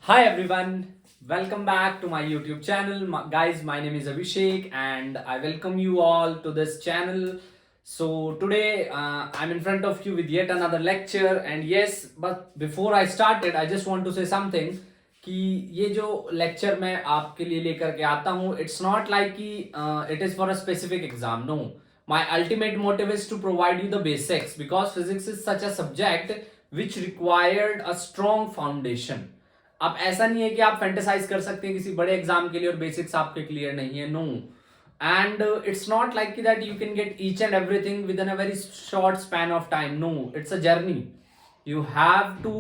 Hi everyone, welcome back to my YouTube channel. Guys, my name is Abhishek and I welcome you all to this channel. So today I'm in front of you with yet another lecture and yes, but before I started, I just want to say something कि ये जो lecture मैं आपके लिए लेकर के आता हूँ, it's not like कि it is for a specific exam. No, my ultimate motive is to provide you the basics because physics is such a subject which required a strong foundation. अब ऐसा नहीं है कि आप फैंटेसाइज कर सकते हैं किसी बड़े एग्जाम के लिए और बेसिक्स आपके क्लियर नहीं है. No, and it's not like that you can get each and everything within a very short span of time. No, it's a journey. You have to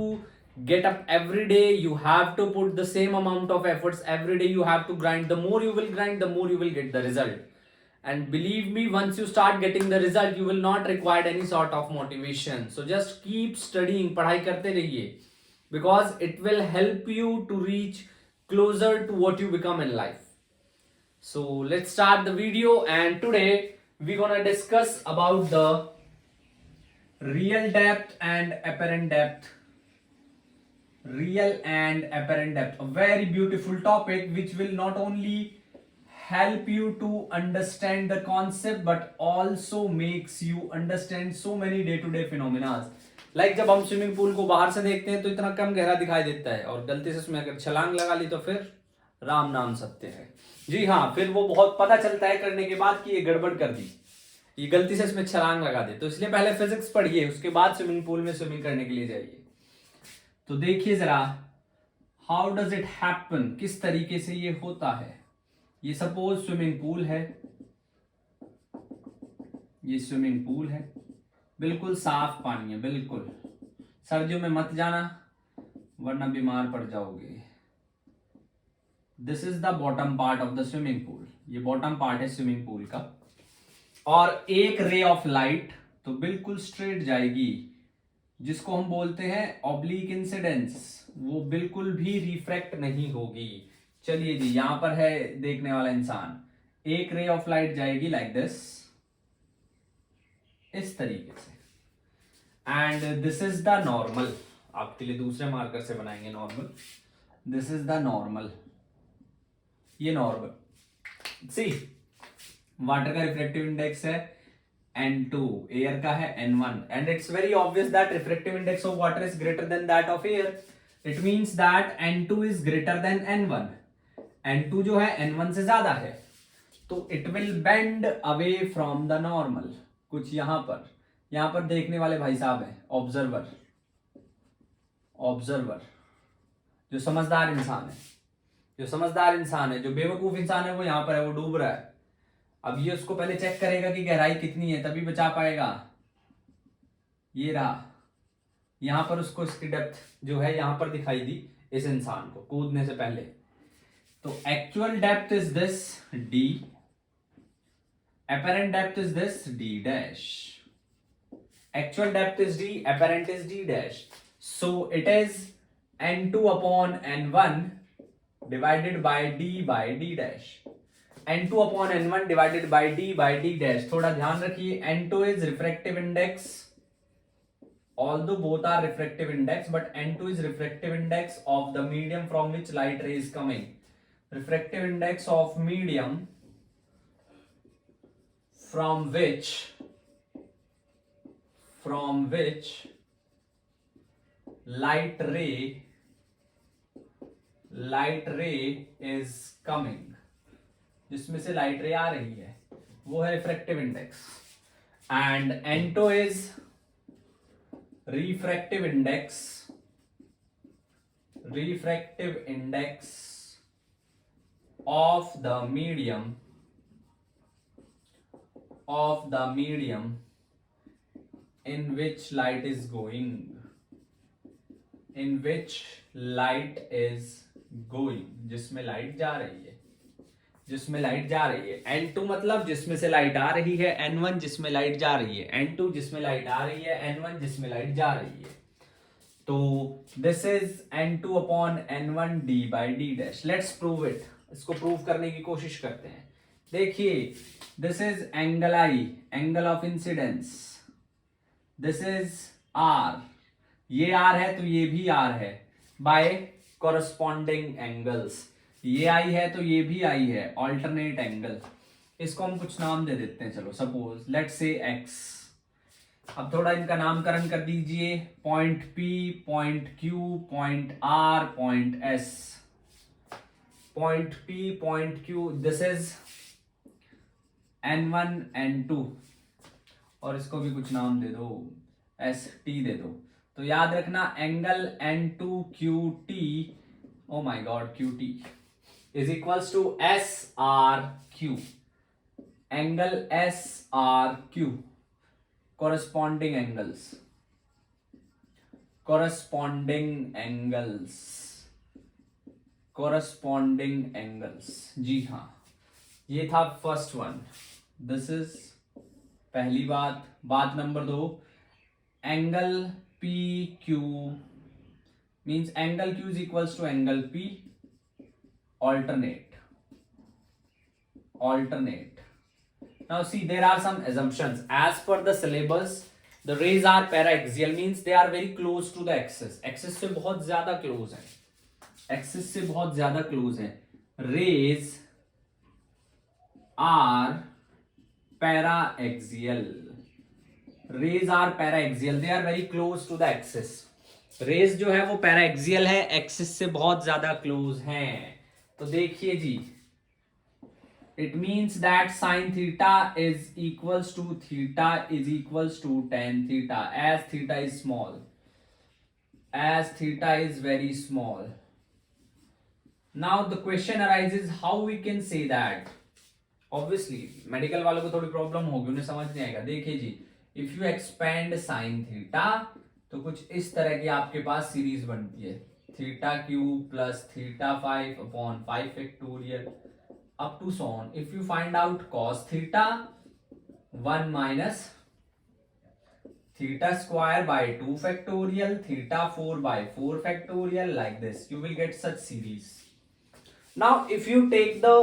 get up every day, you have to put the same amount of efforts every day, you have to grind. The more you will grind, the more you will get the result. And believe me, once you start getting the result, you will not require any sort of motivation. So just keep studying, पढ़ाई करते रहिए, because it will help you to reach closer to what you become in life. So let's start the video, and today we're gonna discuss about the real depth and apparent depth. Real and apparent depth, a very beautiful topic which will not only help you to understand the concept but also makes you understand so many day to day phenomena. Like जब हम swimming pool को बाहर से देखते हैं तो इतना कम गहरा दिखाई देता है और गलती से उसमें अगर छलांग लगा ली तो फिर राम नाम सत्य है. जी हाँ, फिर वो बहुत पता चलता है करने के बाद कि ये गड़बड़ कर दी, ये गलती से इसमें छलांग लगा दे. तो इसलिए पहले फिजिक्स पढ़िए, उसके बाद स्विमिंग पूल में स्विमिंग करने के लिए जाइए. तो देखिए जरा, हाउ डज इट हैपन, किस तरीके से ये होता है. ये सपोज स्विमिंग पूल है, ये स्विमिंग पूल है, बिल्कुल साफ पानी है, बिल्कुल. सर्दियों में मत जाना वरना बीमार पड़ जाओगे. This is the bottom part of the swimming pool. ये बॉटम पार्ट है स्विमिंग पूल का. और एक रे ऑफ लाइट तो बिल्कुल स्ट्रेट जाएगी, जिसको हम बोलते हैं ऑब्लिक इंसिडेंस, वो बिल्कुल भी रिफ्रैक्ट नहीं होगी. चलिए जी, यहां पर है देखने वाला इंसान, एक रे ऑफ लाइट जाएगी लाइक दिस, इस तरीके से. And this is the normal. आपके लिए दूसरे मार्कर से बनाएंगे normal. This is the normal, ये नॉर्मल. सी, वाटर का रिफ्रेक्टिव इंडेक्स है N2, एयर का है N1, and it's very obvious that refractive index of water is greater than that of air. It means that N2 is greater than N1. N2 जो है N1 से ज्यादा है, तो it will bend away from the normal. कुछ यहां पर देखने वाले भाई साहब हैं, ऑब्जर्वर. ऑब्जर्वर जो समझदार इंसान है, जो बेवकूफ इंसान है वो यहां पर है, वो डूब रहा है. अब ये उसको पहले चेक करेगा कि गहराई कितनी है, तभी बचा पाएगा. ये रहा, यहां पर उसको इसकी डेप्थ जो है यहां पर दिखाई दी इस इंसान को कूदने से पहले. तो actual depth is this D, apparent depth is this D dash. Actual depth is D, apparent is D dash. So it is N2 upon N1 divided by D by D dash. N2 upon N1 divided by D by D dash. थोड़ा ध्यान रखिए, N2 is refractive index, although both are refractive index, but N2 is refractive index of the medium from which light ray is coming. Refractive index of medium from which light ray is coming, जिसमें से light रे आ रही है, वो है refractive index. And N2 is refractive index of the medium in which light is going, जिसमें light जा रही है. N2 मतलब जिसमें से लाइट आ रही है, N1 जिसमें लाइट जा रही है, N2 जिसमें लाइट आ रही है, N1 जिसमें लाइट जा रही है. तो this is N2 upon N1 D by D dash. Let's prove it. इसको प्रूव करने की कोशिश करते हैं. देखिए, this is angle I, angle of incidence. This is R, ये R है तो ये भी R है, बाय corresponding angles. ये आई है तो ये भी आई है, alternate angle. इसको हम कुछ नाम दे देते हैं, चलो सपोज लेट्स से x. अब थोड़ा इनका नामकरण कर दीजिए, point P, point Q, point R, point S. Point P, point Q, this is N1, N2 और इसको भी कुछ नाम दे दो, ST दे दो. तो याद रखना angle N2QT, oh my god, QT is equals to SRQ. Angle SRQ, corresponding angles, corresponding angles, corresponding angles. जी हाँ, ये था फर्स्ट वन. दिस इज पहली बात. बात number 2, angle PQ means angle Q is equals to angle P, alternate. Now see, there are some assumptions. As per the syllabus, the rays are para-axial, means they are very close to the axis. Axis से बहुत ज्यादा close है. Axis से बहुत ज्यादा close है. Rays are para-axial. Rays are para-axial. They are very close to the axis. Rays जो है वो para-axial है, axis से बहुत ज्यादा close हैं. तो देखिए जी, it means that sin theta is equals to theta is equals to tan theta, as theta is small, as theta is very small. Now the question arises, how we can say that? Obviously medical वालों को थोड़ी problem होगी, उन्हें समझ नहीं आएगा. देखिए जी, if you expand sin theta तो कुछ इस तरह की आपके पास सीरीज बनती है, theta cube plus theta 5 upon 5 factorial up to so on. If you find out cos theta, 1 minus theta square by 2 factorial, theta 4 by 4 factorial, like this. You will get such series. Now, if you take the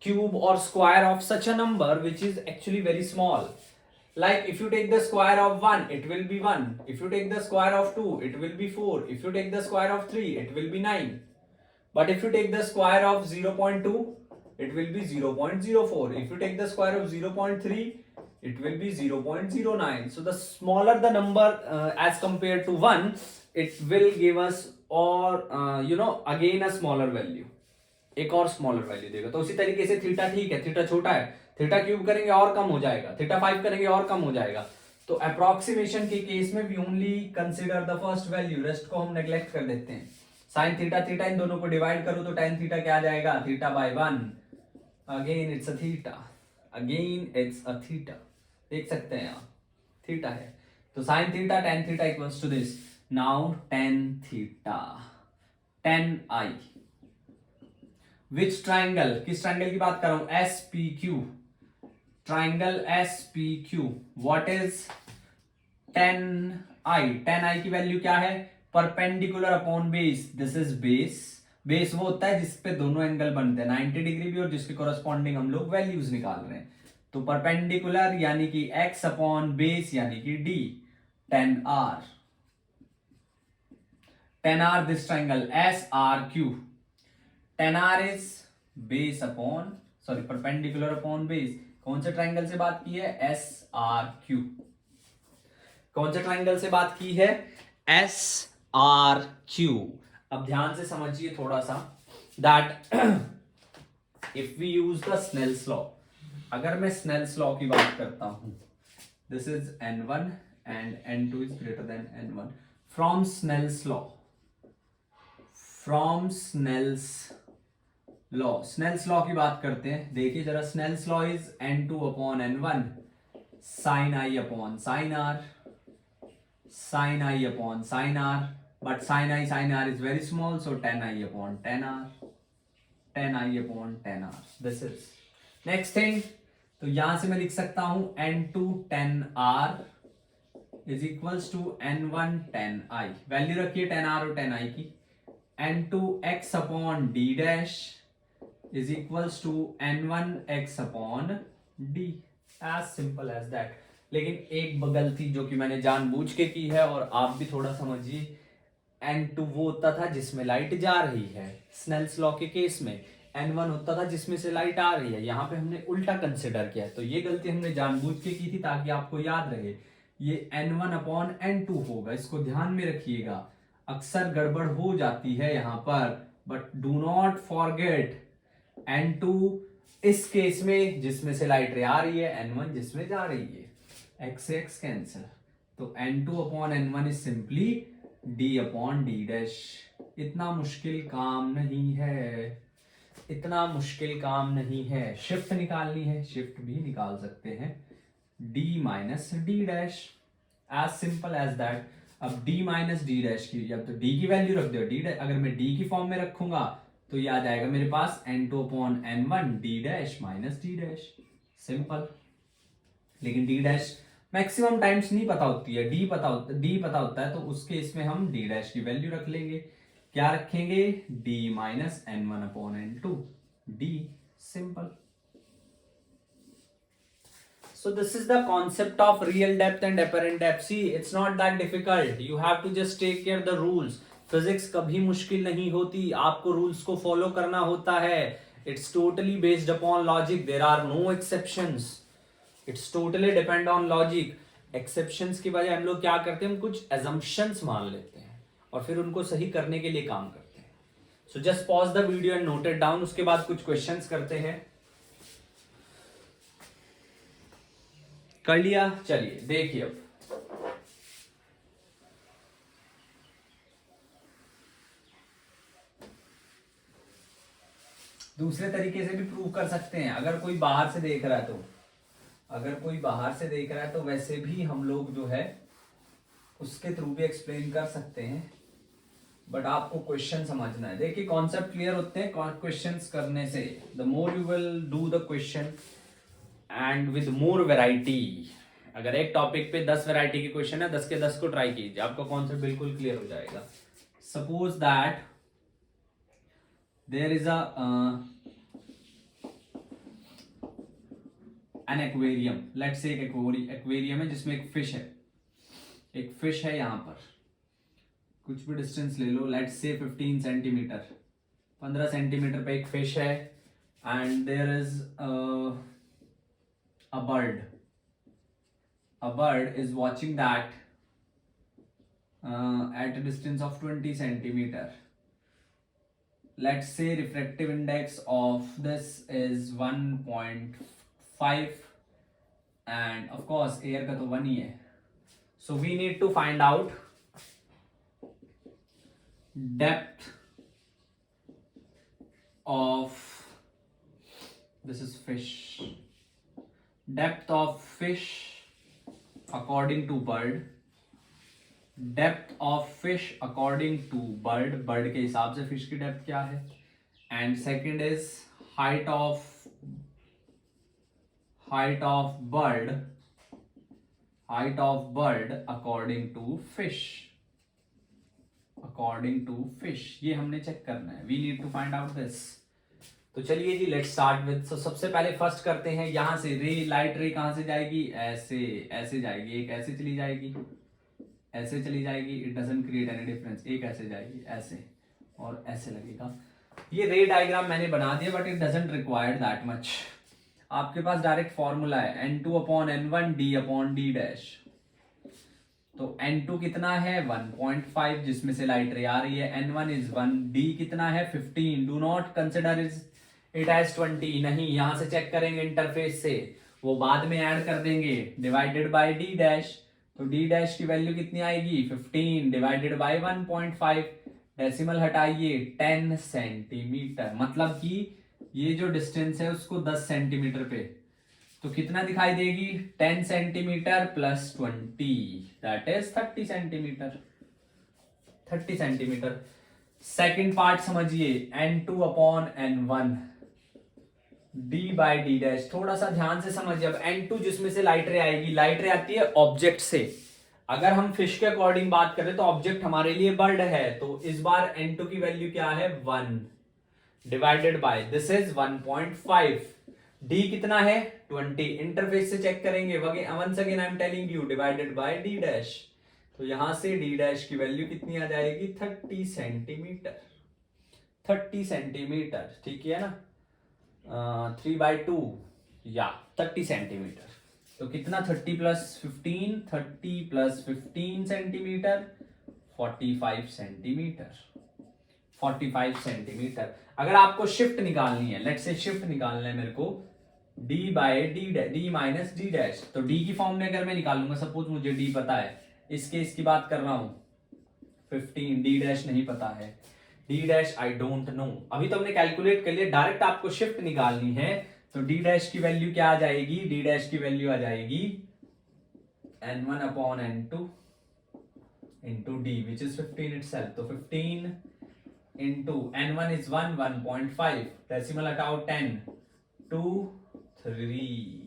cube or square of such a number, which is actually very small, like if you take the square of 1, it will be 1. If you take the square of 2, it will be 4. If you take the square of 3, it will be 9. But if you take the square of 0.2, it will be 0.04. If you take the square of 0.3, it will be 0.09. So the smaller the number as compared to 1, it will give us or again a smaller value. एक और smaller value देगा. तो उसी तरीके से theta ठीक है, theta छोटा है, थीटा क्यूब करेंगे और कम हो जाएगा, थीटा 5 करेंगे और कम हो जाएगा. तो अप्रोक्सीमेशन के केस में we only consider the first value, rest को हम नेग्लेक्ट कर देते हैं. साइन थीटा थीटा इन दोनों को डिवाइड करो तो tan थीटा क्या आ जाएगा, theta by 1. Again it's a theta, again it's a theta. देख सकते हैं आप, थीटा है. तो sine theta tan theta equals to this. Now tan theta, tan I. Which triangle, किस ट्राइंगल की बात कर रहा हूं, SPQ. Triangle SPQ. What is tan I? tan I की वैल्यू क्या है, perpendicular upon base. This is base. Base वो होता है जिसपे दोनों एंगल बनते हैं 90 डिग्री भी, और जिसके कॉरस्पॉन्डिंग हम लोग वैल्यूज निकाल रहे हैं. तो परपेंडिकुलर यानी कि x अपॉन बेस यानी कि d, tan R. tan R, this triangle SRQ. tan R is base upon, sorry, perpendicular upon base. कौन से ट्राइंगल से बात की है, SRQ. कौन से ट्राइंगल से बात की है, SRQ. अब ध्यान से समझिए थोड़ा सा, that if we use the Snell's law, अगर मैं स्नेल्स लॉ की बात करता हूं, this is N1 and N2 is greater than N1. From Snell's law, from Snell's law, Snell's law की बात करते हैं. देखिए जरा, Snell's law is N2 upon N1 sine I upon sine R, sine I upon sine R. But sin R is very small, so tan I upon tan R, tan I upon tan R. This is next thing. तो यहां से मैं लिख सकता हूं N2 tan R is equals to N1 tan I. Value रखिए tan R और tan I की. N2 x upon D dash is equals to N1 x upon D. As simple as that. लेकिन एक गलती जो कि मैंने जानबूझ के की है, और आप भी थोड़ा समझिए, N2 वो होता था जिसमें लाइट जा रही है स्नेल्स लॉ के केस में, N1 होता था जिसमें से लाइट आ रही है। यहाँ पे हमने उल्टा कंसिडर किया, तो ये गलती हमने जानबूझ के की थी ताकि आपको याद रहे। ये N1 अपॉन N2 होगा, इसको ध्यान में रखिएगा। अक्सर गड़बड़ हो जाती है यहाँ पर, but do not forget N2 इस केस में जिसमें से लाइट आ रही है, N1 जिसमें जा रही है, x से x कैंसिल, तो N2 upon N1 is simply d upon d dash. इतना मुश्किल काम नहीं है, इतना मुश्किल काम नहीं है। शिफ्ट निकालनी है, शिफ्ट भी निकाल सकते हैं, d minus D dash, as simple as that. अब d माइनस डी डैश की, जब तो d की वैल्यू रख दो, d अगर मैं d की फॉर्म में रखूंगा तो ये आ जाएगा मेरे पास N2 upon N1 d dash minus d dash, simple. लेकिन d डैश मैक्सिमम टाइम्स नहीं पता होती है, d पता होता है, तो उसके इसमें हम d डैश की वैल्यू रख लेंगे। क्या रखेंगे? d minus N1 upon N2 d, simple. So this is the concept of real depth and apparent depth. See, it's not that difficult. You have to just take care the rules. Physics कभी मुश्किल नहीं होती, आपको rules को follow करना होता है. It's totally based upon logic. There are no exceptions. It's totally depend on logic. Exceptions की वजह हम लोग क्या करते हैं, हम कुछ assumptions मान लेते हैं और फिर उनको सही करने के लिए काम करते हैं. So just pause the video and note it down. उसके बाद कुछ questions करते हैं. कर लिया? चलिए देखिए अब दूसरे तरीके से भी प्रूव कर सकते हैं। अगर कोई बाहर से देख रहा है तो, अगर कोई बाहर से देख रहा है तो वैसे भी हम लोग जो है उसके थ्रू भी एक्सप्लेन कर सकते हैं, बट आपको क्वेश्चन समझना है। देखिए कॉन्सेप्ट क्लियर होते हैं क्वेश्चंस करने से। The more you will do the question and with more variety. अगर एक टॉपिक पे 10 वैरायटी के क्वेश्चन है, 10 के 10 को ट्राई कीजिए, आपका कॉन्सेप्ट बिल्कुल क्लियर हो जाएगा। Suppose that there is an aquarium, let's say एक एक्वेरियम है जिसमें एक फिश है, एक फिश है यहाँ पर, कुछ भी डिस्टेंस ले लो, लेट्स से 15 सेंटीमीटर, 15 सेंटीमीटर पे एक फिश है, and there is a bird is watching that at a distance of 20 centimeter. Let's say refractive index of this is 1.5 and of course air का तो 1 ही है. So we need to find out depth of, this is fish, depth of fish according to bird, depth of fish according to bird, bird के हिसाब से fish की depth क्या है, and second is height of bird according to fish, ये हमने check करना है। we need to find out this. तो चलिए जी लेट्स स्टार्ट विद। सबसे पहले फर्स्ट करते हैं, यहाँ से लाइट रे कहाँ से जाएगी, ऐसे जाएगी, एक ऐसे चली जाएगी, ऐसे चली जाएगी, it doesn't create any difference, एक ऐसे जाएगी, ऐसे और ऐसे लगेगा। ये रे डायग्राम मैंने बना दिया but it doesn't required that much. आपके पास डायरेक्ट फॉर्मूला है N2 upon N1 D upon D dash. तो N2 कितना है 1.5 जिसमें से लाइट रे आ रही है, N1 इज 1, D कितना है 15, do not consider it as 20, नहीं, यहां से चेक करेंगे इंटरफेस से, वो बाद में ऐड कर देंगे, डिवाइडेड बाय D डैश। तो D डैश की वैल्यू कितनी आएगी 15 डिवाइडेड बाय 1.5, डेसिमल हटाइए 10 सेंटीमीटर, मतलब कि ये जो डिस्टेंस है उसको 10 सेंटीमीटर पे, तो कितना दिखाई देगी 10 centimetre plus 20 that is 30 centimetre, 30 centimetre. Second part समझिए, N2 upon N1 D by D dash. थोड़ा सा ध्यान से समझिए, अब N2 जिसमें से लाइट रे आएगी, लाइट रे आती है ऑब्जेक्ट से। अगर हम फिश के अकॉर्डिंग बात करें तो ऑब्जेक्ट हमारे लिए बर्ड है, तो इस बार N2 की वैल्यू क्या है 1 divided by this is 1.5, D कितना है 20, इंटरफेस से चेक करेंगे, once again I am telling you divided by D dash. तो यहां से डी डैश की वैल्यू कितनी आ जाएगी 30 सेंटीमीटर। 30 सेंटीमीटर, ठीक है ना, 3/2 या 30 सेंटीमीटर। तो कितना 30 + 15 सेंटीमीटर 45 सेंटीमीटर। 45 सेंटीमीटर। अगर आपको शिफ्ट निकालनी है, लेट्स से शिफ्ट निकालना है मेरे को d माइनस डी डैश, तो d की फॉर्म में अगर मैं निकालूंगा, सपोज मुझे d पता है, इस केस की बात कर रहा हूं 15, d डैश नहीं पता है, d dash I don't know. अभी तो हमने कैलकुलेट कर लिया, डायरेक्ट आपको शिफ्ट निकालनी है तो d डैश की वैल्यू क्या आ जाएगी, d डैश की वैल्यू आ जाएगी n1/n2 into d which is 15 itself। तो 15 into n1 is 1.5, डेसिमल हटाओ 10 2 3,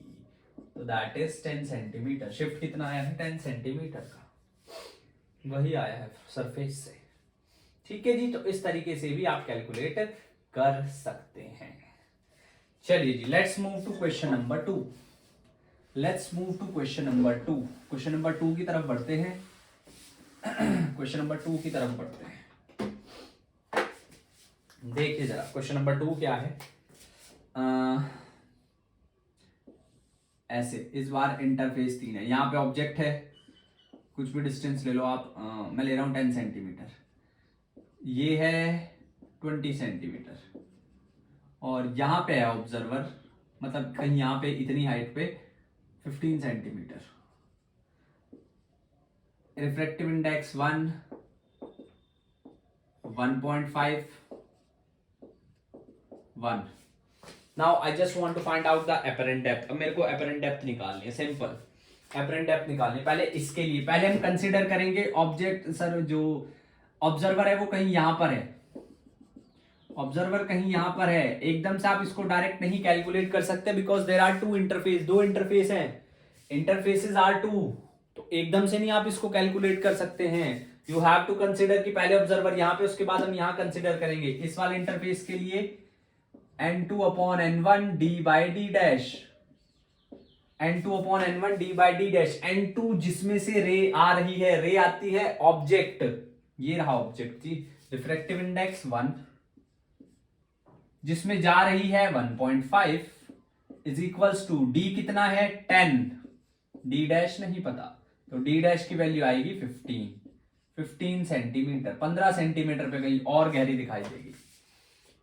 तो दैट इज 10 सेंटीमीटर। शिफ्ट कितना आया है 10 सेंटीमीटर का, वही आया है सरफेस से। ठीक है जी, तो इस तरीके से भी आप कैलकुलेट कर सकते हैं। चलिए जी, let's move to question number 2। Let's move to question number 2। Question number 2 की तरफ बढ़ते हैं। क्वेश्चन नंबर 2 की तरफ बढ़ते हैं। देखिए जरा क्वेश्चन नंबर 2 क्या है। ऐसे इस बार इंटरफेस 3 है, यहाँ पे ऑब्जेक्ट है, कुछ भी डिस्टेंस ले लो आप, मैं ले रहा हूँ 10 सेंटीमीटर, ये है 20 सेंटीमीटर, और यहाँ पे है ऑब्जर्वर, मतलब कहीं यहाँ पे इतनी हाइट पे 15 centimetre. Refractive index 1, 1.5, 1। Now I just want to find out the apparent depth. अब मेरे को अपरेंट डेप्थ निकालनी है, सिंपल अपरेंट डेप्थ निकालनी है। पहले इसके लिए पहले हम कंसीडर करेंगे ऑब्जेक्ट, सर जो ऑब्जर्वर है वो कहीं यहां पर है, ऑब्जर्वर कहीं यहां पर है। एकदम से आप इसको डायरेक्ट नहीं कैलकुलेट कर सकते because there are two interface, दो इंटरफेस हैं, इंटरफेसेस आर टू, तो एकदम से नहीं आप इसको कैलकुलेट कर सकते हैं। यू हैव टू कंसीडर कि पहले ऑब्जर्वर यहां पे, उसके बाद हम यहां कंसीडर करेंगे। इस वाले इंटरफेस के लिए n2/n1 d/d dash, n2/n1 d/d dash, n2 जिसमें से रे आ रही है, रे आती है ऑब्जेक्ट, ये रहा ऑब्जेक्ट जी, रिफ्रैक्टिव इंडेक्स 1, जिसमें जा रही है 1.5 इज इक्वल्स टू d कितना है 10, d डैश नहीं पता, तो d डैश की वैल्यू आएगी 15 सेंटीमीटर। 15 सेंटीमीटर पे कहीं और गहरी दिखाई देगी।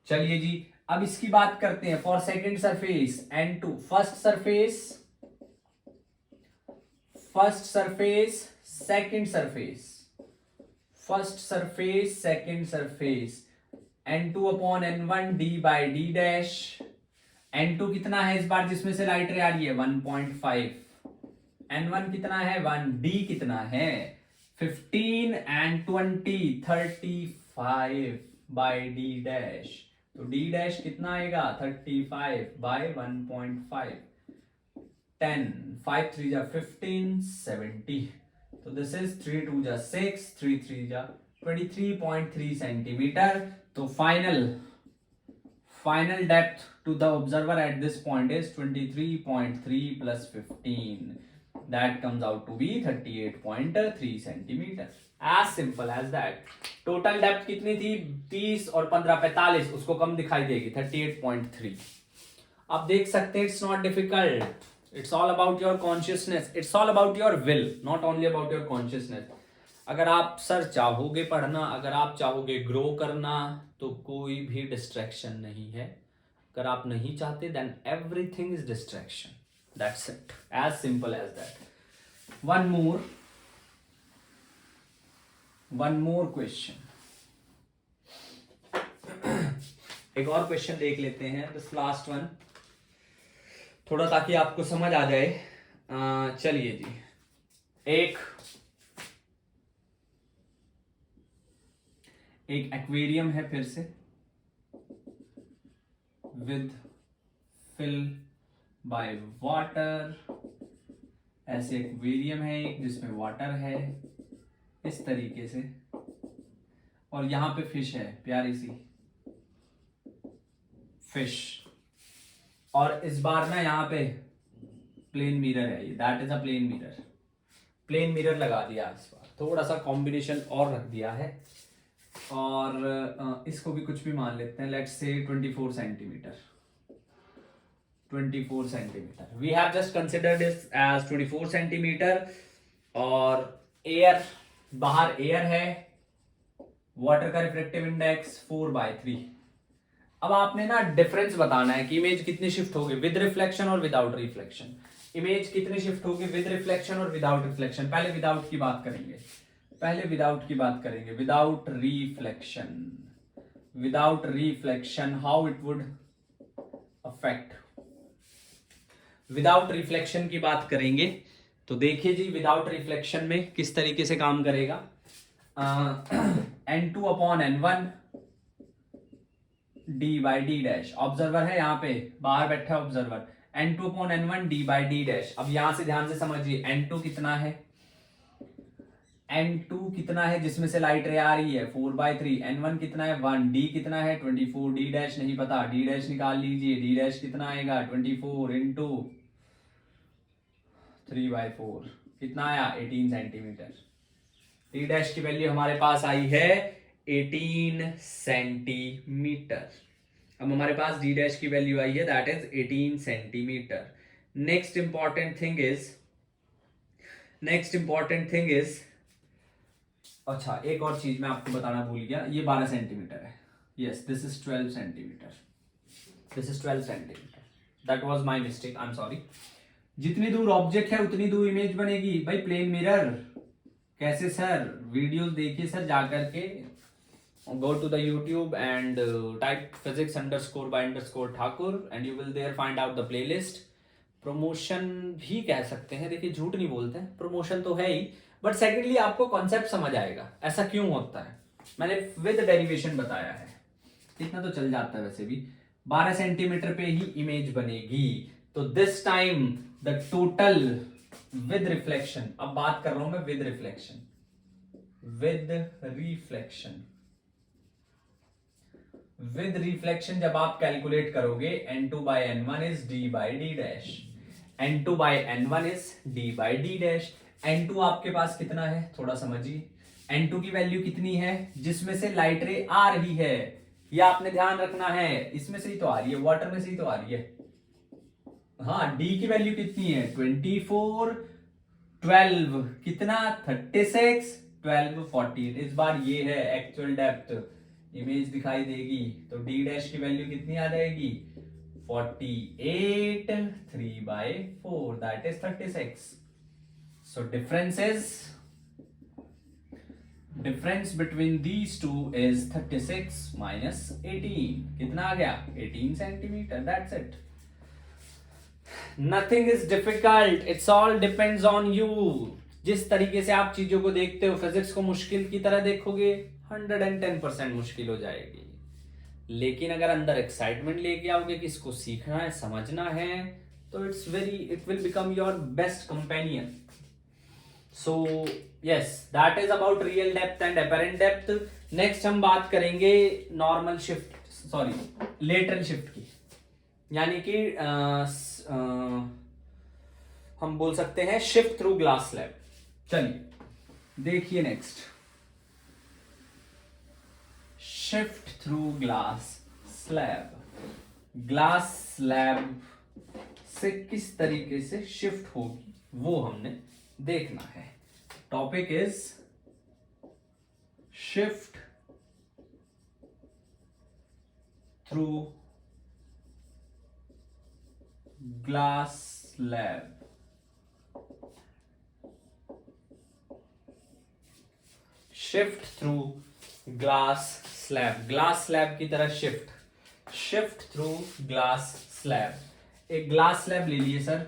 चलिए जी, अब इसकी बात करते हैं for second surface n2, first surface second surface, first surface second surface, n2/n1 d/d dash, n2 कितना है इस बार जिसमें से लाइट रे आ रही है 1.5, n1 कितना है 1, d कितना है 15 and 20 35/d डैश, तो d डैश कितना आएगा 35/1.5, 10 5 3 जा 15 70, तो दिस इज 3 2 जा 6 3 3 जा 23.3 सेंटीमीटर। तो final depth to the observer at this point is 23.3 + 15, that comes out to be 38.3 centimetre. as simple as that। Total depth कितनी थी 30 और 15 45, उसको कम दिखाई देगी 38.3। आप देख सकते हैं it's not difficult, it's all about your consciousness, it's all about your will, not only about your consciousness. अगर आप सर चाहोगे पढ़ना, अगर आप चाहोगे ग्रो करना, तो कोई भी डिस्ट्रैक्शन नहीं है। अगर आप नहीं चाहते then everything is distraction, that's it, as simple as that. One more question, एक और क्वेश्चन देख लेते हैं, दिस लास्ट वन, थोड़ा ताकि आपको समझ आ जाए। चलिए जी, एक एक्वेरियम है फिर से, विद फिल बाय वाटर, ऐसे एक्वेरियम है एक जिसमें वाटर है इस तरीके से, और यहां पे फिश है, प्यारी सी फिश, और इस बार ना यहाँ पे प्लेन मिरर है, that is a plane mirror लगा दिया इस बार। थोड़ा सा कॉम्बिनेशन और रख दिया है, और इसको भी कुछ भी मान लेते हैं, let's say 24 centimetre. 24 centimetre we have just considered this as 24 centimetre. और एयर, बाहर एयर है, वाटर का रिफ्रैक्टिव इंडेक्स 4/3। अब आपने ना डिफरेंस बताना है कि इमेज कितनी शिफ्ट होगी विद रिफ्लेक्शन और विदाउट रिफ्लेक्शन। इमेज कितनी शिफ्ट होगी विद रिफ्लेक्शन और विदाउट रिफ्लेक्शन। पहले विदाउट की बात करेंगे, without reflection. Without reflection how it would affect. Without reflection की बात करेंगे तो देखिए जी, विदाउट रिफ्लेक्शन में किस तरीके से काम करेगा। N2/N1 d/d'। ऑब्जर्वर है यहाँ पे, बाहर बैठा है ऑब्जर्वर। N2/N1 d/d'। अब यहां से ध्यान से समझिए, N2 कितना है, N2 कितना है जिसमें से लाइट रे आ रही है 4/3। N1 कितना है 1, D कितना है 24, D' नहीं पता, D' निकाल लीजिए, D' कितना आएगा 24 इंटू 3/4 कितना आया 18 सेंटीमीटर। D' की वैल्यू हमारे पास आई है 18 सेंटीमीटर। अब हमारे पास D' की वैल्यू आई है that is 18 centimetre. Next important thing is अच्छा, एक और चीज मैं आपको बताना भूल गया, ये 12 सेंटीमीटर है। Yes, this is 12 centimetre. That was my mistake, I am sorry. जितनी दूर ऑब्जेक्ट है उतनी दूर इमेज बनेगी भाई। प्लेन मिरर कैसे सर, वीडियोस देखिए सर जाकर के, go to the YouTube and type physics_by_Thakur and you will there find out the playlist। Promotion भी कह सकते हैं, देखिए झूठ नहीं बोलते हैं, प्रमोशन तो है ही, बट सेकेंडली आपको कॉन्सेप्ट समझ आएगा ऐसा क्यों होता है। मैंने विद डेरिवेशन बताया है, इतना तो चल जाता है वैसे भी। 12 सेंटीमीटर पे ही इमेज बनेगी। तो this time the total with reflection, अब बात कर रहा हूं मैं विद रिफ्लेक्शन, विद रिफ्लेक्शन जब आप कैलकुलेट करोगे N2/N1 is d/d'। N2/N1 is d/d'। N2 आपके पास कितना है थोड़ा समझिए, N2 की वैल्यू कितनी है जिसमें से लाइट रे आ रही है, यह आपने ध्यान रखना है। इसमें से ही तो आ रही है, वाटर में से ही तो आ रही है। हाँ, D की वैल्यू कितनी है 24, 12 कितना 36, 12, 14। इस बार ये है एक्चुअल डेप्थ, इमेज दिखाई देगी तो D' की वैल्यू कितनी आ जाएगी 48, 3/4 that is 36। So difference between these two is 36 minus 18। कितना आ गया 18 centimetre. That's it। Nothing is difficult, it's all depends on you। जिस तरीके से आप चीजों को देखते हो, फिजिक्स को मुश्किल की तरह देखोगे 110% मुश्किल हो जाएगी। लेकिन अगर अंदर एक्साइटमेंट लेके आओगे कि इसको सीखना है, समझना है, तो it will become your best companion। So yes, that is about real depth and apparent depth। Next हम बात करेंगे normal shift, sorry lateral shift की, यानी कि हम बोल सकते हैं शिफ्ट थ्रू ग्लास स्लैब। चलिए देखिए next, shift through glass slab. Glass slab से किस तरीके से शिफ्ट होगी वो हमने देखना है। Topic is shift through glass slab. Shift through glass slab, glass slab की तरह शिफ्ट थ्रू ग्लास स्लैब। एक ग्लास स्लैब ले लिए सर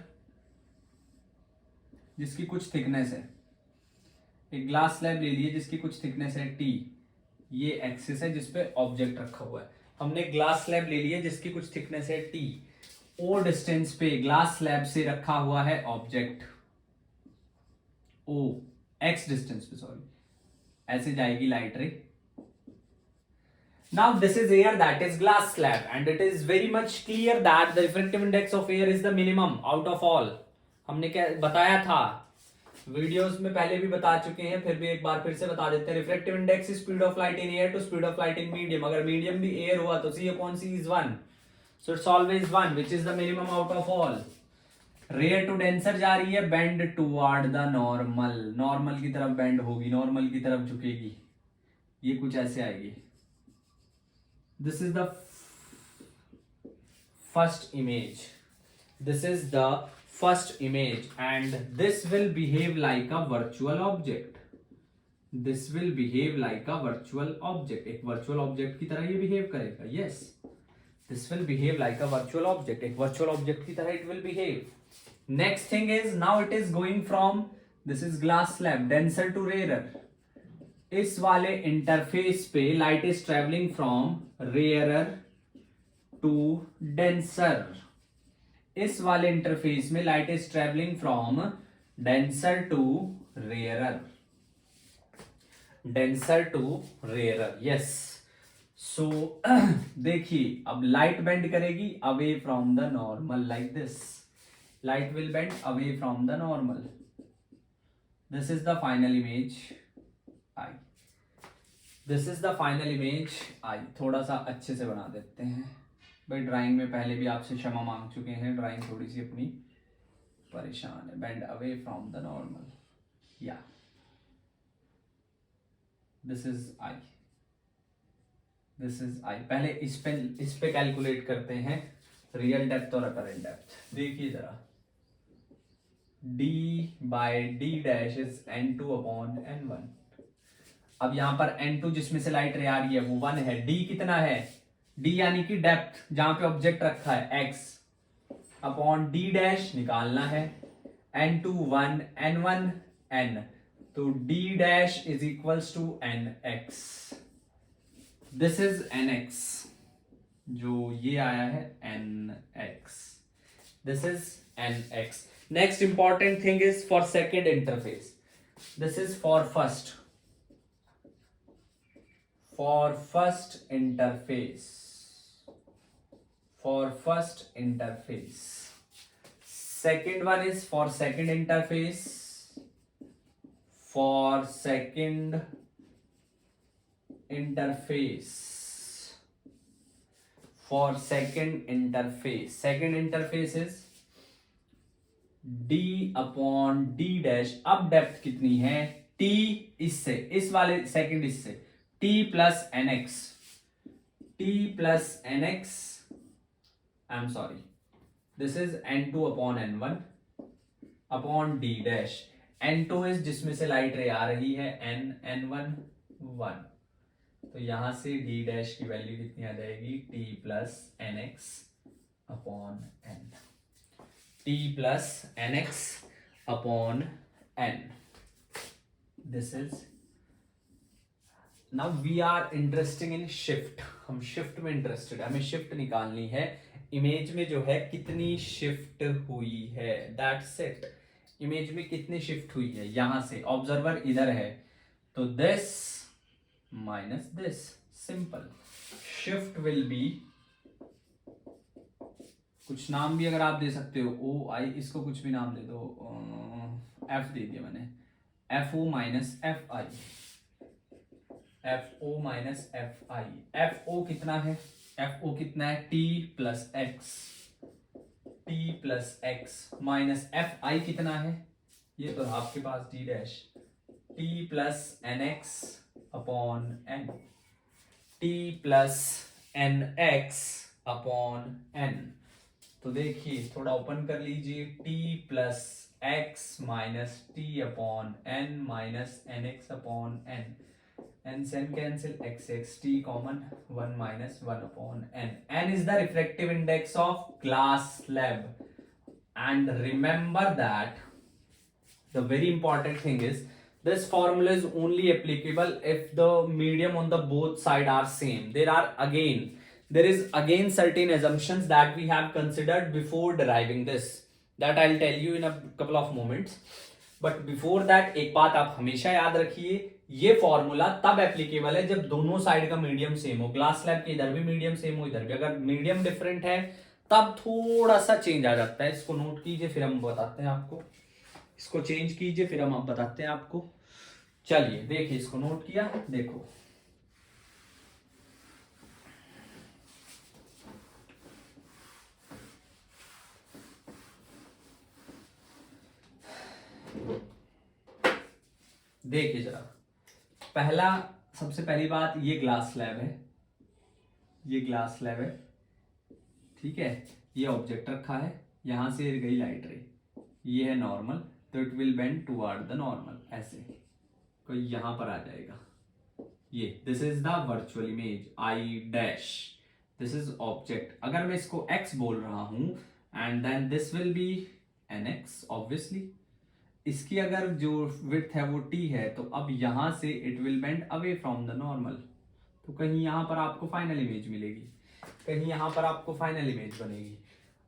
जिसकी कुछ थिकनेस है, एक ग्लास स्लैब ले लिए जिसकी कुछ थिकनेस है T, ये एक्सिस है जिसपे ऑब्जेक्ट रखा हुआ है। हमने ग्लास स्लैब ले लिया जिसकी कुछ थिकनेस है T, O डिस्टेंस पे ग्लास स्लैब से रखा हुआ है ऑब्जेक्ट O, X डिस्टेंस पे, सॉरी, ऐसे जाएगी लाइट रे। Now this is air, that is glass slab, and it is very much clear that the refractive index of air is the minimum out of all। हमने क्या बताया था videos में पहले भी बता चुके हैं, फिर भी एक बार फिर से बता देते हैं। Refractive index speed of light in air to speed of light in medium. अगर मीडियम भी एयर हुआ तो C upon C is 1, so it's always 1 which is the minimum out of all. Rare to denser जा रही है, bend toward the normal, normal की तरफ bend होगी, नॉर्मल की तरफ झुकेगी, ये कुछ ऐसे आएगी। This is the first image, this is the first image and this will behave like a virtual object, this will behave like a virtual object, एक virtual object की तरह ये behave करेगा। yes, this will behave like a virtual object, एक virtual object की तरह it will behave। next thing is now it is going from, this is glass slab, denser to rarer। इस वाले interface पे light is travelling from rarer to denser, इस वाले interface में light is travelling from denser to rarer, denser to rarer. Yes, so देखिए अब light bend करेगी away from the normal, like this, light will bend away from the normal. This is the final image I, this is the final image I. थोड़ा सा अच्छे से बना देते हैं भाई, ड्राइंग में पहले भी आपसे क्षमा मांग चुके हैं, ड्राइंग थोड़ी सी अपनी परेशान है। Bend away from the normal, या this is I, this is I. पहले इस पे कैलकुलेट करते हैं रियल डेप्थ और अपरेंट डेप्थ। देखिए जरा, d by d dash is n2 upon n1। अब यहां पर n2 जिसमें से लाइट रे आ रही है वो 1 है, d कितना है, d यानी कि डेप्थ जहां पे ऑब्जेक्ट रखा है x अपॉन d डैश निकालना है, n2 1 n1 n, तो d dash is equals to nx, this is nx, जो ये आया है nx, this is nx। Next important thing is for second interface, this is for first, for first interface, for first interface, second one is for second interface, for second interface, for second interface, second interface is d upon d dash. अब depth कितनी है, t इससे, इस वाले second इससे, t plus nx, t plus nx, I am sorry, this is n2 upon n1 upon d dash. n2 is जिसमें से light रे आ रही है, n1 1, तो यहां से d डैश की वैल्यू कितनी आ जाएगी, t plus nx upon n, t plus nx upon n। This is, now we are interesting in shift, हम शिफ्ट में इंटरेस्टेड है, हमें शिफ्ट निकालनी है, इमेज में जो है कितनी शिफ्ट हुई है, दैट्स इट। इमेज में कितनी शिफ्ट हुई है, यहां से ऑब्जर्वर इधर है तो this minus this, simple. Shift will B, कुछ नाम भी अगर आप दे सकते हो, ओ आई, इसको कुछ भी नाम दे दो, एफ दे दिया मैंने, F O minus F I, F O minus F I. F O कितना है, एफ ओ कितना है, T plus X, T plus X minus F I कितना है, ये तो आपके पास D dash, T plus N X upon N, T plus N X upon N. तो देखिए थोड़ा ओपन कर लीजिए, t plus X minus T upon N minus N X upon N, N से n cancel, x x t common, 1 minus 1 upon N. N is the refractive index of glass slab, and remember that the very important thing is this formula is only applicable if the medium on the both side are same. There is again certain assumptions that we have considered before deriving this, that I'll tell you in a couple of moments, but before that एक बात आप हमेशा याद रखिए, ये formula तब applicable है जब दोनों साइड का मीडियम सेम हो, ग्लास स्लैब के इधर भी मीडियम सेम हो, इधर भी। अगर मीडियम डिफरेंट है तब थोड़ा सा चेंज आ जाता है, इसको नोट कीजिए, फिर हम बताते हैं आपको। इसको चेंज कीजिए, फिर हम आप बताते हैं आपको। चलिए देखिए, इसको नोट किया, देखो देखिए जरा, पहला सबसे पहली बात, ये ग्लास स्लैब है, ये ग्लास स्लैब है, ठीक है। ये ऑब्जेक्ट रखा है, यहां से गई लाइट रे, ये है नॉर्मल, तो it will bend toward the normal, ऐसे कोई यहां पर आ जाएगा। ये this is the virtual image I dash, this is object. अगर मैं इसको x बोल रहा हूं and then this will be n x obviously. इसकी अगर जो विड्थ है वो t है, तो अब यहां से it will bend away from the normal, तो कहीं यहां पर आपको फाइनल इमेज मिलेगी, कहीं यहां पर आपको फाइनल इमेज बनेगी।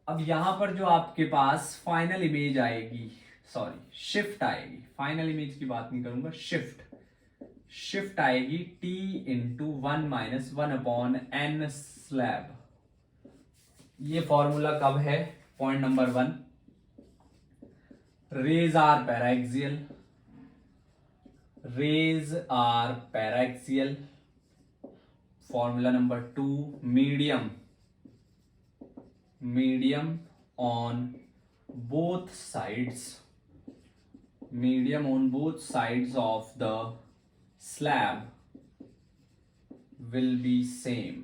अब यहां पर जो आपके पास फाइनल इमेज आएगी, सॉरी शिफ्ट आएगी, फाइनल इमेज की बात नहीं करूंगा, शिफ्ट आएगी t into 1 minus 1/n slab. ये फॉर्मूला कब है? Point number 1, rays are paraxial, rays are paraxial. Formula number 2, medium on both sides, medium on both sides of the slab will be same,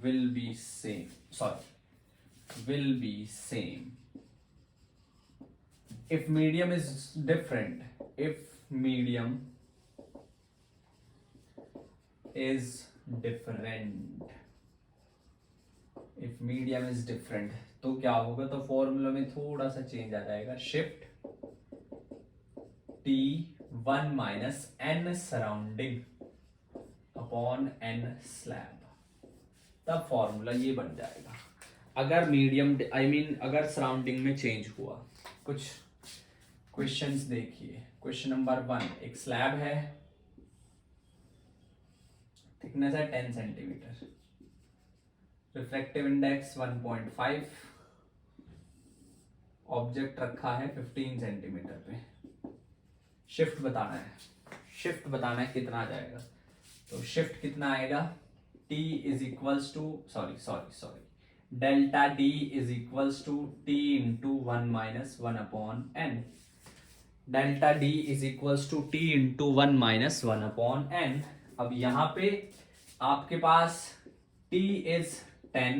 will be same, will be same. If medium is different, if medium is different, if medium is different, तो क्या होगा? तो formula में थोड़ा सा change आ जाएगा, shift t 1 minus n surrounding upon n slab, तब formula ये बन जाएगा। अगर मीडियम अगर सराउंडिंग में चेंज हुआ। कुछ क्वेश्चंस देखिए, क्वेश्चन नंबर 1, एक स्लैब है, थिकनेस है 10 सेंटीमीटर, रिफ्रैक्टिव इंडेक्स 1.5, ऑब्जेक्ट रखा है 15 सेंटीमीटर पे, शिफ्ट बताना है, शिफ्ट बताना है कितना आ जाएगा। तो शिफ्ट कितना आएगा? t is equals to sorry delta d is equals to t into 1 minus 1/n, delta d is equals to t into 1 minus 1/n। अब यहाँ पे आपके पास t इज 10,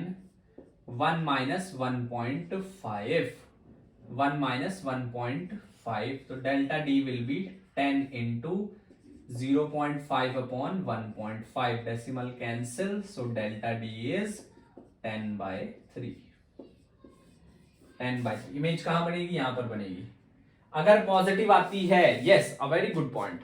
1 माइनस 1.5, 1 माइनस 1.5, तो delta d will be 10 into 0.5 upon 1.5, decimal cancel, so delta d is 10/3, 10/3। Image कहां बनेगी? यहां पर बनेगी। अगर पॉजिटिव आती है, yes a very good point,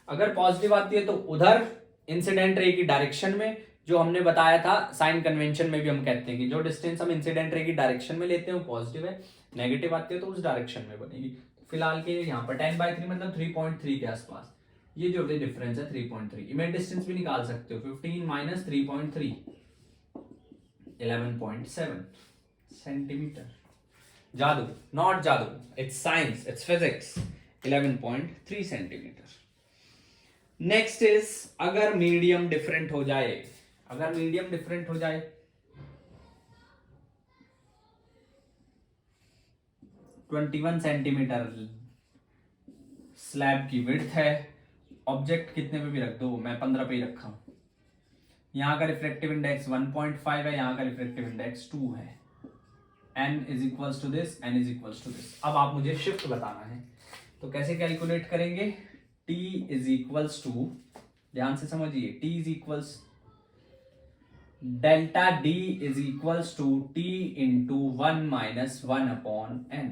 अगर पॉजिटिव आती है तो उधर इंसिडेंट रे की डायरेक्शन में, जो हमने बताया था साइन कन्वेंशन में भी हम कहते हैं कि जो डिस्टेंस हम इंसिडेंट रे की डायरेक्शन में लेते हैं वो पॉजिटिव है, नेगेटिव आती है तो उस डायरेक्शन में बनेगी। तो फिलहाल के यहाँ पर 10/3 मतलब 3.3 के आसपास, ये जो डिफरेंस है 3.3। इमेज डिस्टेंस भी निकाल सकते हो, 15 माइनस 3.3, 11.7 सेंटीमीटर। जादू, नॉट जादू, it's science, it's physics, 11.3 centimetre. Next is, अगर मीडियम डिफरेंट हो जाए, अगर मीडियम डिफरेंट हो जाए, 21 सेंटीमीटर स्लैब की विड्थ है, ऑब्जेक्ट कितने पे भी रख दो, मैं 15 पे ही रखा हूं। यहां का रिफ्लेक्टिव इंडेक्स 1.5 है, यहां का रिफ्लेक्टिव इंडेक्स 2 है, n is equals to this, n is equals to this. अब आप मुझे शिफ्ट बताना है, तो कैसे कैलकुलेट करेंगे? t इज इक्वल्स टू, ध्यान से समझिए, t is equals delta d is equals to t into 1 minus 1/n,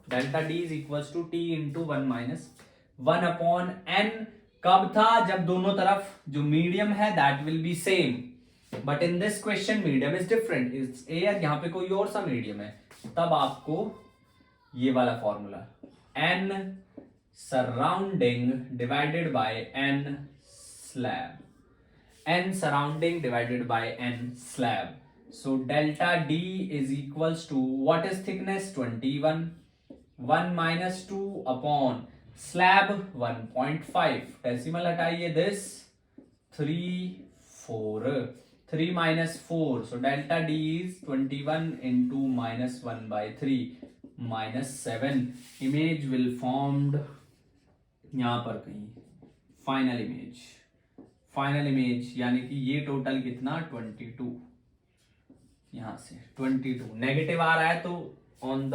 delta d is equals to t into 1 minus 1/n। कब था? जब दोनों तरफ जो मीडियम है that will be same, but in this question medium is different, is air, यहाँ पे कोई और सा मीडियम है, तब आपको ये वाला formula n surrounding divided by n slab, n surrounding divided by n slab, So delta D is equals to, what is thickness? 21. 1 minus 2 upon slab 1.5. Decimal हटाइए, this 3 4. 3 minus 4. So delta D is 21 into minus 1 by 3 minus 7. Image will formed यहाँ पर कहीं. Final image यानी कि ये total कितना? 22. यहां से 22 नेगेटिव आ रहा है तो on the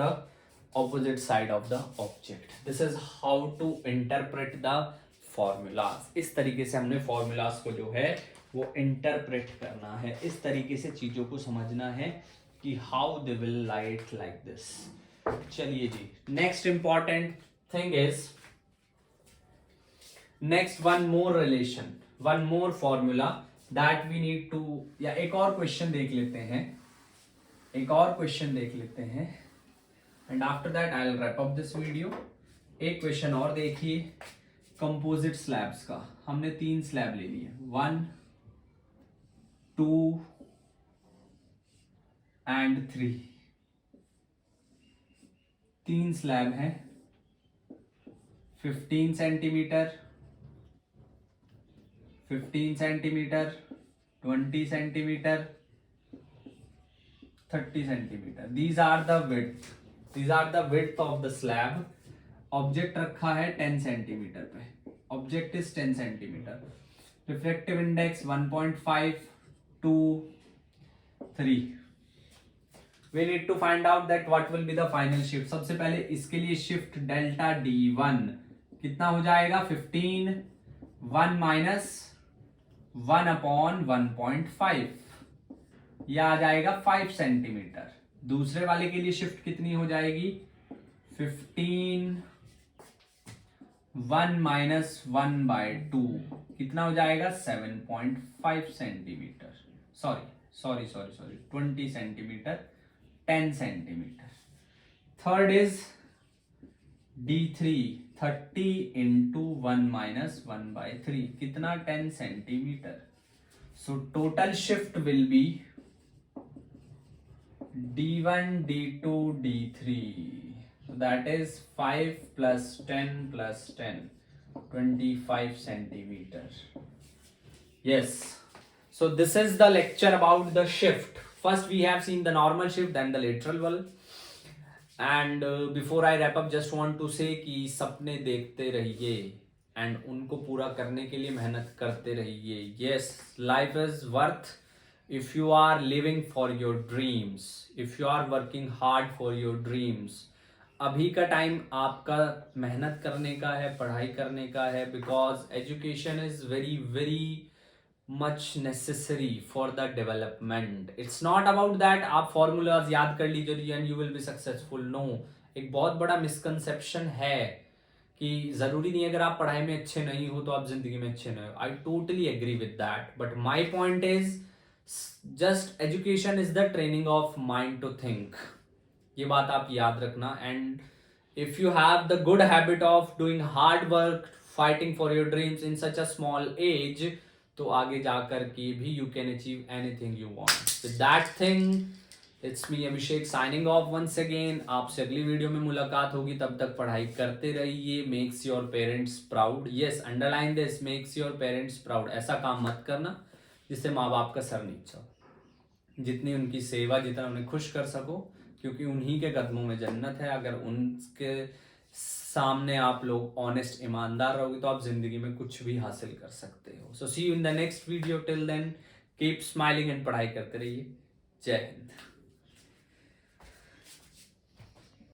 opposite side of the object. This is how to interpret the formulas. इस तरीके से हमने फॉर्मूलाज को जो है वो इंटरप्रेट करना है. इस तरीके से चीजों को समझना है कि how they will light like this. चलिए जी, next important thing is, next one more relation, one more formula that we need to, या एक और क्वेश्चन देख लेते हैं, and after that I will wrap up this video. एक question और देखिए, कंपोजिट स्लैब्स का. हमने 3 स्लैब ले लिए, 1 2 एंड 3. 3 स्लैब हैं, 15 centimetre, 15 centimetre, 20 centimetre, 30 centimetre. These are the width of the slab. Object रखा है 10 सेंटीमीटर पे. Object is 10 centimetre. Reflective index 1.5 2 3. We need to find out that what will be the final shift. सबसे पहले इसके लिए shift delta D1 कितना हो जाएगा? 15. 1 माइनस 1 अपॉन 1.5, यह आ जाएगा 5 सेंटीमीटर. दूसरे वाले के लिए शिफ्ट कितनी हो जाएगी? 15. 1 माइनस 1 बाय 2 कितना हो जाएगा? 7.5 centimetre. Sorry 20 centimetre, 10 centimetre. Third is D3, 30 into 1 minus 1 by 3 कितना? 10 centimetre. So total shift will be D1 D2 D3. So that is 5 plus 10 plus 10, 25 centimeter. Yes. So this is the lecture about the shift. First we have seen the normal shift, then the lateral one. And before I wrap up, just want to say कि सपने देखते रहिए and उनको पूरा करने के लिए मेहनत करते रहिए. Yes, life is worth if you are living for your dreams, if you are working hard for your dreams. अभी का टाइम आपका मेहनत करने का है, पढ़ाई करने का है, because education is very very much necessary for the development. It's not about that आप formulas याद कर लीजिए and you will be successful. No, एक बहुत बड़ा misconception है कि जरूरी नहीं अगर आप पढ़ाई में अच्छे नहीं हो तो आप जिंदगी में अच्छे नहीं हो. I totally agree with that, but my point is just education is the training of mind to think. ये बात आप याद रखना. And if you have the good habit of doing hard work, fighting for your dreams in such a small age, तो आगे जाकर के भी you can achieve anything you want. With that thing, it's me Abhishek signing off once again. आपसे अगली video में मुलाकात होगी, तब तक पढ़ाई करते रहिए. Makes your parents proud. Yes, underline this, makes your parents proud. ऐसा काम मत करना जिससे माँ बाप का सर नीचा हो. जितनी उनकी सेवा, जितना उन्हें खुश कर सको, क्योंकि उन्हीं के कदमों में जन्नत है. अगर उनके सामने आप लोग ऑनेस्ट ईमानदार रहोगे तो आप जिंदगी में कुछ भी हासिल कर सकते हो. So see you in the next video. Till then keep smiling and पढ़ाई करते रहिए. जय हिंद.